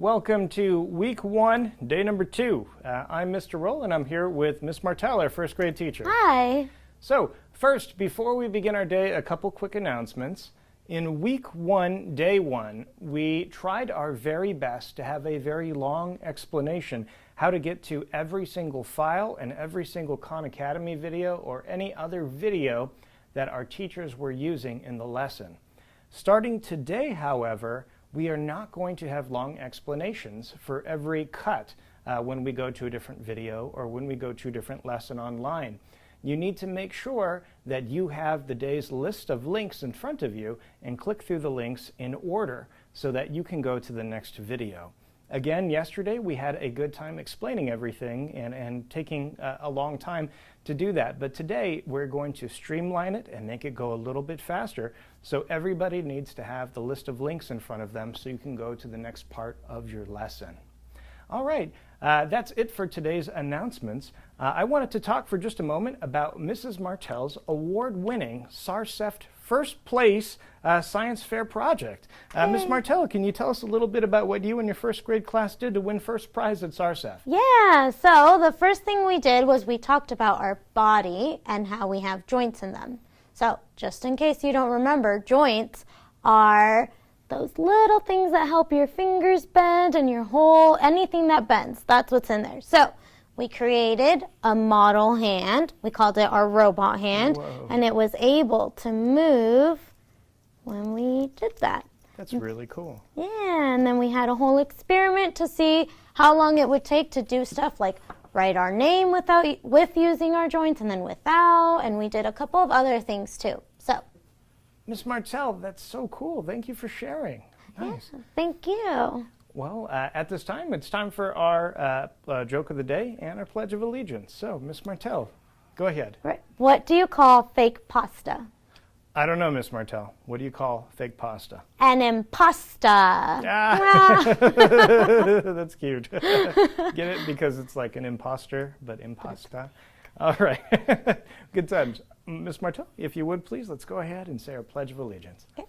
welcome to week 1, day number 2. I'm Mr. Roll, and I'm here with Miss Martell, our first grade teacher. Hi. So, first, before we begin our day, a couple quick announcements. In week 1, day 1, we tried our very best to have a very long explanation how to get to every single file and every single Khan Academy video or any other video that our teachers were using in the lesson. Starting today, however, we are not going to have long explanations for every cut when we go to a different video or when we go to a different lesson online. You need to make sure that you have the day's list of links in front of you and click through the links in order so that you can go to the next video. Again, yesterday we had a good time explaining everything and taking a long time to do that. But today we're going to streamline it and make it go a little bit faster. So everybody needs to have the list of links in front of them so you can go to the next part of your lesson. All right, that's it for today's announcements. I wanted to talk for just a moment about Mrs. Martell's award-winning SARCEFT first place science fair project. Ms. Martell, can you tell us a little bit about what you and your first grade class did to win first prize at SARCEFT? Yeah, so the first thing we did was we talked about our body and how we have joints in them. So just in case you don't remember, joints are those little things that help your fingers bend and your whole, anything that bends, that's what's in there. So we created a model hand. We called it our robot hand. Whoa. And it was able to move when we did that. That's really cool. Yeah, and then we had a whole experiment to see how long it would take to do stuff like write our name with using our joints and then without, and we did a couple of other things too. So, Ms. Martell, that's so cool. Thank you for sharing. Nice. Yeah, thank you. Well, at this time, it's time for our joke of the day and our Pledge of Allegiance. So, Ms. Martell, go ahead. Right. What do you call fake pasta? I don't know, Miss Martell. What do you call fake pasta? An impasta. Ah. That's cute. Get it? Because it's like an imposter, but impasta. All right. Good times. Miss Martell, if you would, please, let's go ahead and say our Pledge of Allegiance. Okay.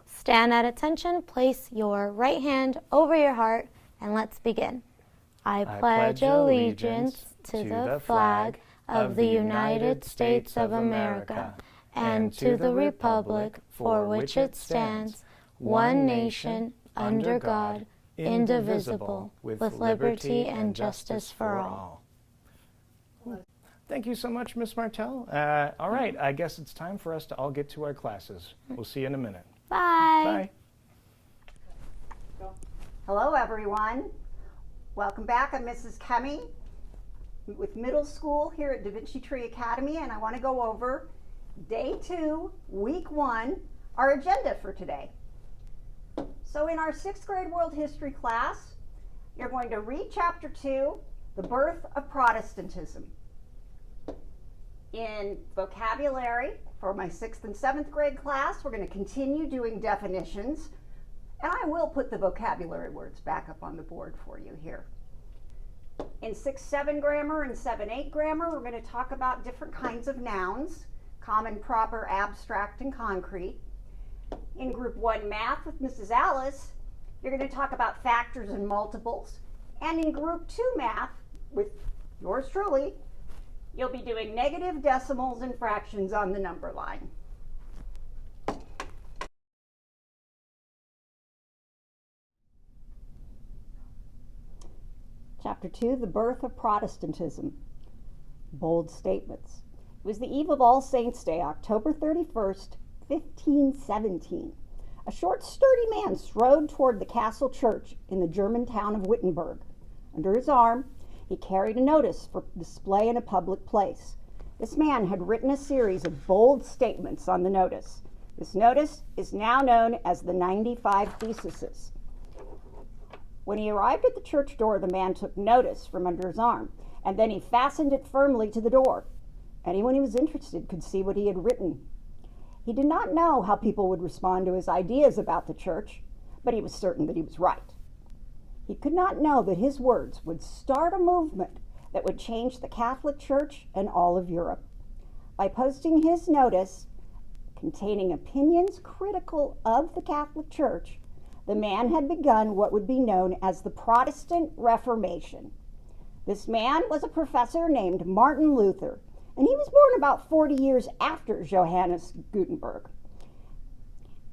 Stand at attention, place your right hand over your heart, and let's begin. I pledge allegiance to the flag of the United States of America and to the republic for which it stands, one nation, under God, indivisible, with liberty and justice for all. Thank you so much, Miss Martell. All right, I guess it's time for us to all get to our classes. We'll see you in a minute. Bye. Bye. Hello, everyone. Welcome back. I'm Mrs. Kemi with middle school here at Da Vinci Tree Academy, and I want to go over day 2, week 1, our agenda for today. So in our 6th grade world history class, you're going to read chapter 2, The Birth of Protestantism. In vocabulary, for my 6th and 7th grade class, we're going to continue doing definitions, and I will put the vocabulary words back up on the board for you here. In 6-7 grammar and 7-8 grammar, we're going to talk about different kinds of nouns, common, proper, abstract, and concrete. In group 1 math with Mrs. Alice, you're going to talk about factors and multiples. And in group 2 math with yours truly, you'll be doing negative, decimals, and fractions on the number line. Chapter 2, The Birth of Protestantism. Bold statements. It was the eve of All Saints' Day, October 31st, 1517. A short, sturdy man strode toward the castle church in the German town of Wittenberg. Under his arm, he carried a notice for display in a public place. This man had written a series of bold statements on the notice. This notice is now known as the 95 Theses. When he arrived at the church door, the man took notice from under his arm, and then he fastened it firmly to the door. Anyone who was interested could see what he had written. He did not know how people would respond to his ideas about the church, but he was certain that he was right. He could not know that his words would start a movement that would change the Catholic Church and all of Europe. By posting his notice containing opinions critical of the Catholic Church, the man had begun what would be known as the Protestant Reformation. This man was a professor named Martin Luther, and he was born about 40 years after Johannes Gutenberg.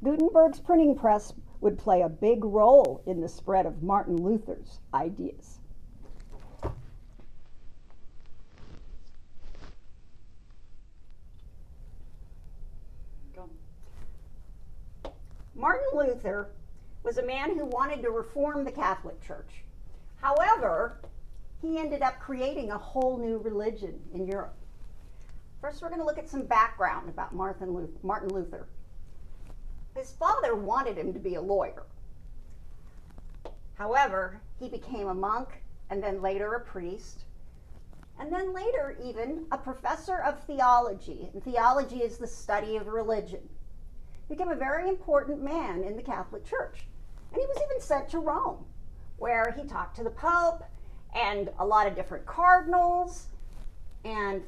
Gutenberg's printing press would play a big role in the spread of Martin Luther's ideas. Martin Luther was a man who wanted to reform the Catholic Church. However, he ended up creating a whole new religion in Europe. First, we're going to look at some background about Martin Luther. His father wanted him to be a lawyer. However, he became a monk and then later a priest, and then later even a professor of theology. And theology is the study of religion. He became a very important man in the Catholic Church. And he was even sent to Rome, where he talked to the Pope and a lot of different cardinals, and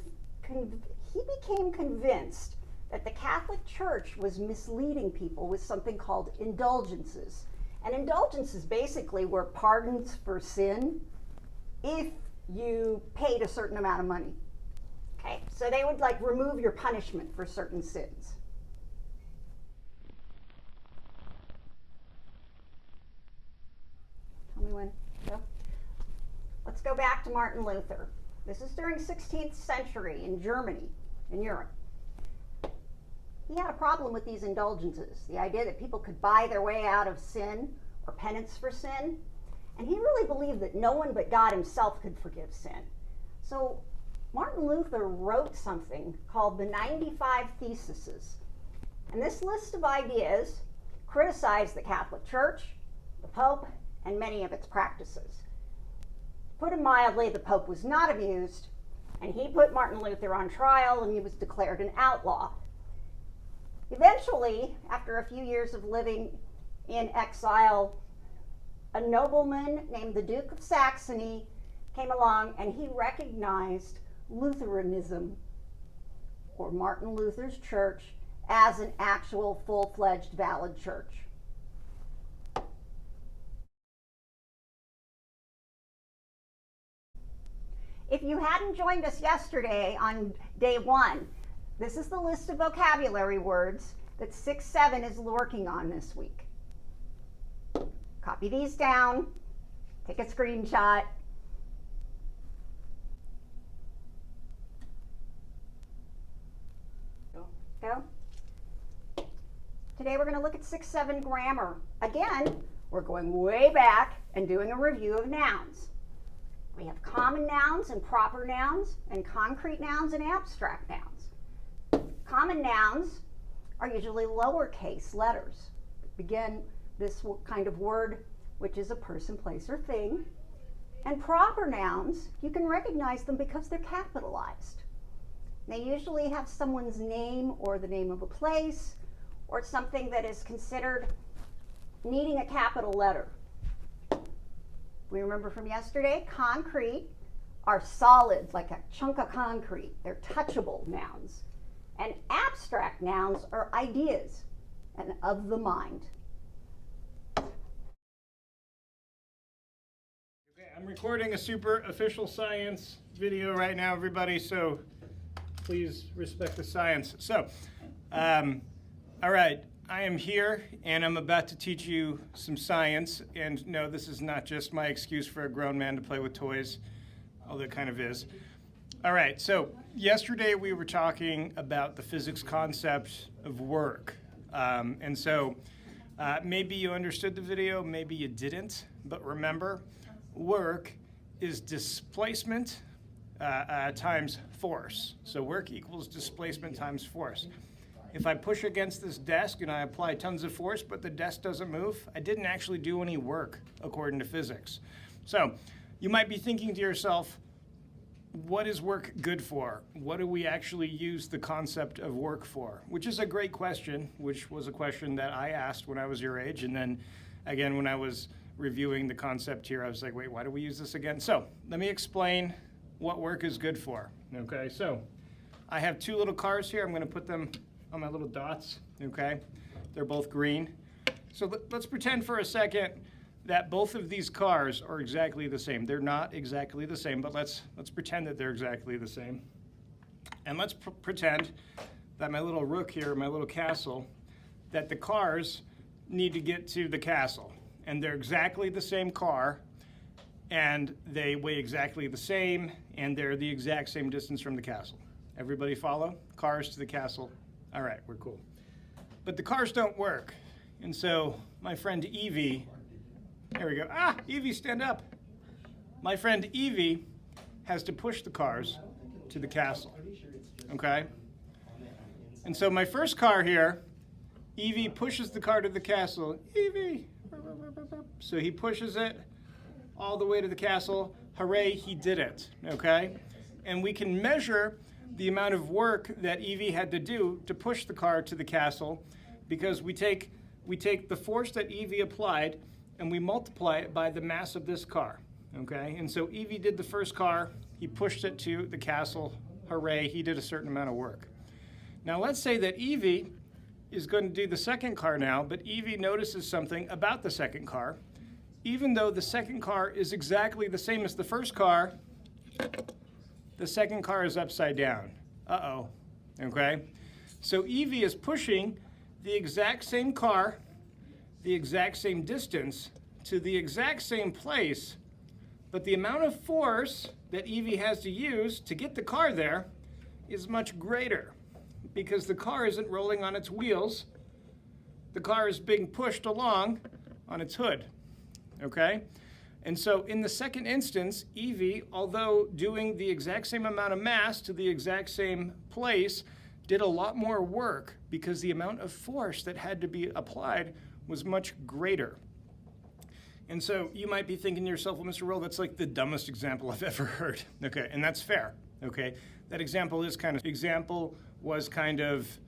he became convinced that the Catholic Church was misleading people with something called indulgences. And indulgences basically were pardons for sin if you paid a certain amount of money. Okay, so they would like remove your punishment for certain sins. Tell me when. Go. Let's go back to Martin Luther. This is during 16th century in Germany, in Europe. He had a problem with these indulgences, the idea that people could buy their way out of sin or penance for sin. And he really believed that no one but God himself could forgive sin. So Martin Luther wrote something called the 95 Theses. And this list of ideas criticized the Catholic Church, the Pope, and many of its practices. To put it mildly, the Pope was not amused, and he put Martin Luther on trial, and he was declared an outlaw. Eventually, after a few years of living in exile, a nobleman named the Duke of Saxony came along, and he recognized Lutheranism, or Martin Luther's church, as an actual full-fledged valid church. If you hadn't joined us yesterday on day one, this is the list of vocabulary words that 6-7 is working on this week. Copy these down, take a screenshot. Go. Today we're going to look at 6-7 grammar. Again, we're going way back and doing a review of nouns. We have common nouns and proper nouns, and concrete nouns and abstract nouns. Common nouns are usually lowercase letters that begin this kind of word, which is a person, place, or thing. And proper nouns, you can recognize them because they're capitalized. They usually have someone's name or the name of a place or something that is considered needing a capital letter. We remember from yesterday, concrete are solid, like a chunk of concrete. They're touchable nouns. And abstract nouns are ideas and of the mind. Okay, I'm recording a super official science video right now, everybody, so please respect the science. So, all right. I am here, and I'm about to teach you some science. And no, this is not just my excuse for a grown man to play with toys, although it kind of is. All right, so yesterday we were talking about the physics concept of work. And so maybe you understood the video, maybe you didn't. But remember, work is displacement times force. So work equals displacement times force. If I push against this desk and I apply tons of force, but the desk doesn't move, I didn't actually do any work according to physics. So you might be thinking to yourself, what is work good for? What do we actually use the concept of work for? Which is a great question, which was a question that I asked when I was your age. And then again, when I was reviewing the concept here, I was like, wait, why do we use this again? So let me explain what work is good for. Okay, so I have two little cars here. I'm going to put them on my little dots, okay? They're both green. So let's pretend for a second that both of these cars are exactly the same. They're not exactly the same, but let's pretend that they're exactly the same. And let's pretend that my little rook here, my little castle, that the cars need to get to the castle. And they're exactly the same car, and they weigh exactly the same, and they're the exact same distance from the castle. Everybody follow? Cars to the castle. All right, we're cool. But the cars don't work. And so my friend Evie, there we go. Ah, Evie, stand up. My friend Evie has to push the cars to the castle, okay? And so my first car here, Evie pushes the car to the castle. Evie! So he pushes it all the way to the castle. Hooray, he did it, okay? And we can measure the amount of work that Evie had to do to push the car to the castle, because we take the force that Evie applied and we multiply it by the mass of this car, okay? And so Evie did the first car, he pushed it to the castle, hooray, he did a certain amount of work. Now let's say that Evie is going to do the second car now, but Evie notices something about the second car. Even though the second car is exactly the same as the first car, the second car is upside down. Uh-oh, okay? So Evie is pushing the exact same car, the exact same distance, to the exact same place, but the amount of force that Evie has to use to get the car there is much greater, because the car isn't rolling on its wheels. The car is being pushed along on its hood, okay? And so in the second instance, Evie, although doing the exact same amount of mass to the exact same place, did a lot more work because the amount of force that had to be applied was much greater. And so you might be thinking to yourself, well, Mr. Roll, that's like the dumbest example I've ever heard. Okay, and that's fair, okay? That example was kind of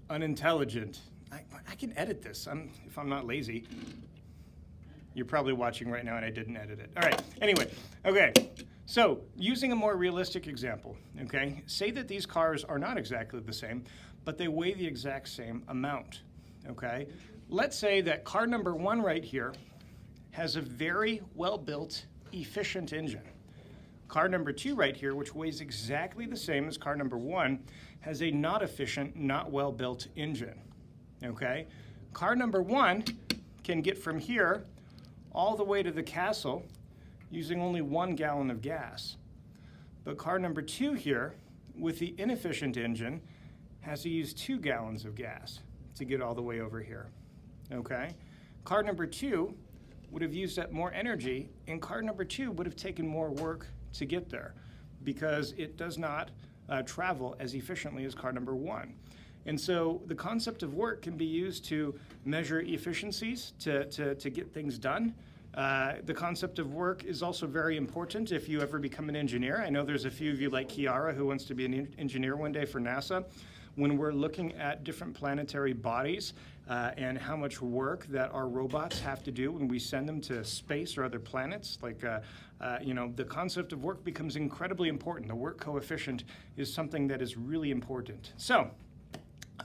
unintelligent. I can edit this if I'm not lazy. You're probably watching right now and I didn't edit it. All right, anyway, okay. So using a more realistic example, okay? Say that these cars are not exactly the same, but they weigh the exact same amount, okay? Let's say that car number 1 right here has a very well-built, efficient engine. Car number 2 right here, which weighs exactly the same as car number 1, has a not efficient, not well-built engine, okay? Car number 1 can get from here all the way to the castle using only 1 gallon of gas. But car number 2 here, with the inefficient engine, has to use 2 gallons of gas to get all the way over here, okay? Car number 2 would have used up more energy, and car number 2 would have taken more work to get there because it does not travel as efficiently as car number 1. And so the concept of work can be used to measure efficiencies to get things done. The concept of work is also very important if you ever become an engineer. I know there's a few of you like Kiara who wants to be an engineer one day for NASA. When we're looking at different planetary bodies and how much work that our robots have to do when we send them to space or other planets, like, the concept of work becomes incredibly important. The work coefficient is something that is really important. So,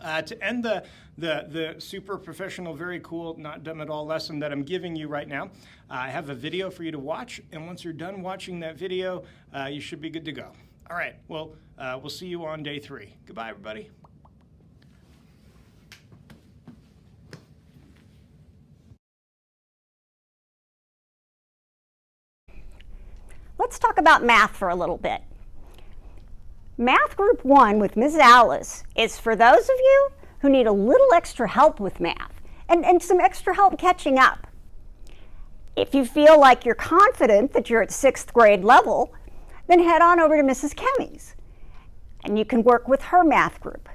to end the super professional, very cool, not dumb at all lesson that I'm giving you right now, I have a video for you to watch, and once you're done watching that video, you should be good to go. All right, well, we'll see you on day 3. Goodbye, everybody. Let's talk about math for a little bit. Math Group 1 with Ms. Alice is for those of you who need a little extra help with math and some extra help catching up. If you feel like you're confident that you're at 6th grade level, then head on over to Mrs. Kemmy's and you can work with her math group.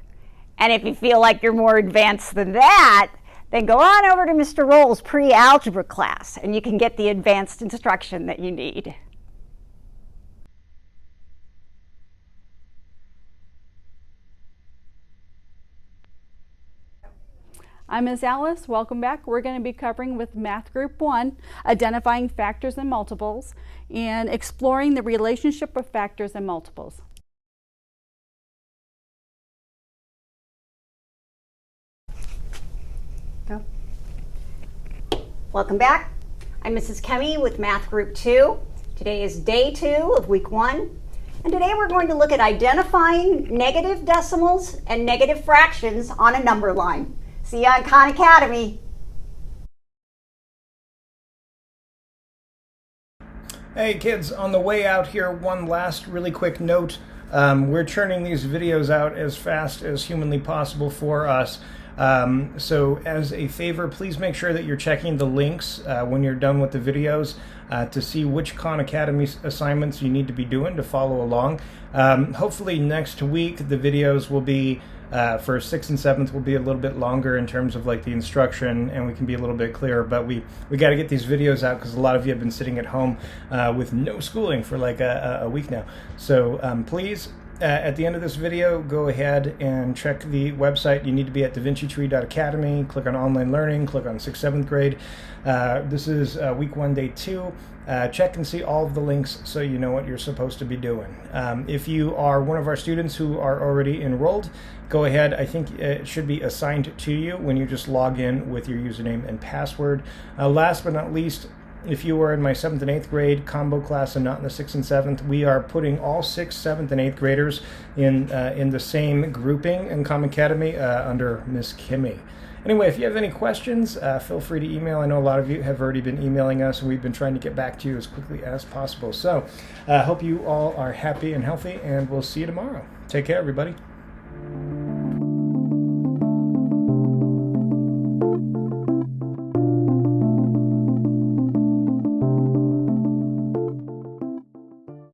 And if you feel like you're more advanced than that, then go on over to Mr. Roll's pre-algebra class and you can get the advanced instruction that you need. I'm Ms. Alice. Welcome back. We're going to be covering with Math Group 1, identifying factors and multiples, and exploring the relationship of factors and multiples. Go. Welcome back. I'm Mrs. Kemi with Math Group 2. Today is day 2 of week 1. And today we're going to look at identifying negative decimals and negative fractions on a number line. See you on Khan Academy. Hey kids, on the way out here, one last really quick note. We're churning these videos out as fast as humanly possible for us. So as a favor, please make sure that you're checking the links when you're done with the videos to see which Khan Academy assignments you need to be doing to follow along. Hopefully next week the videos will be for 6th and 7th will be a little bit longer in terms of like the instruction, and we can be a little bit clearer, but we got to get these videos out because a lot of you have been sitting at home with no schooling for like a week now. So please, at the end of this video, go ahead and check the website. You need to be at davincitree.academy. Click on online learning, click on 6th, 7th grade. This is week 1, day 2. Check and see all of the links so you know what you're supposed to be doing. If you are one of our students who are already enrolled, go ahead. I think it should be assigned to you when you just log in with your username and password. Last but not least, if you are in my 7th and 8th grade combo class and not in the 6th and 7th, we are putting all 6th, 7th, and 8th graders in the same grouping in Khan Academy under Miss Kimmy. Anyway, if you have any questions, feel free to email. I know a lot of you have already been emailing us, and we've been trying to get back to you as quickly as possible. So I hope you all are happy and healthy, and we'll see you tomorrow. Take care, everybody.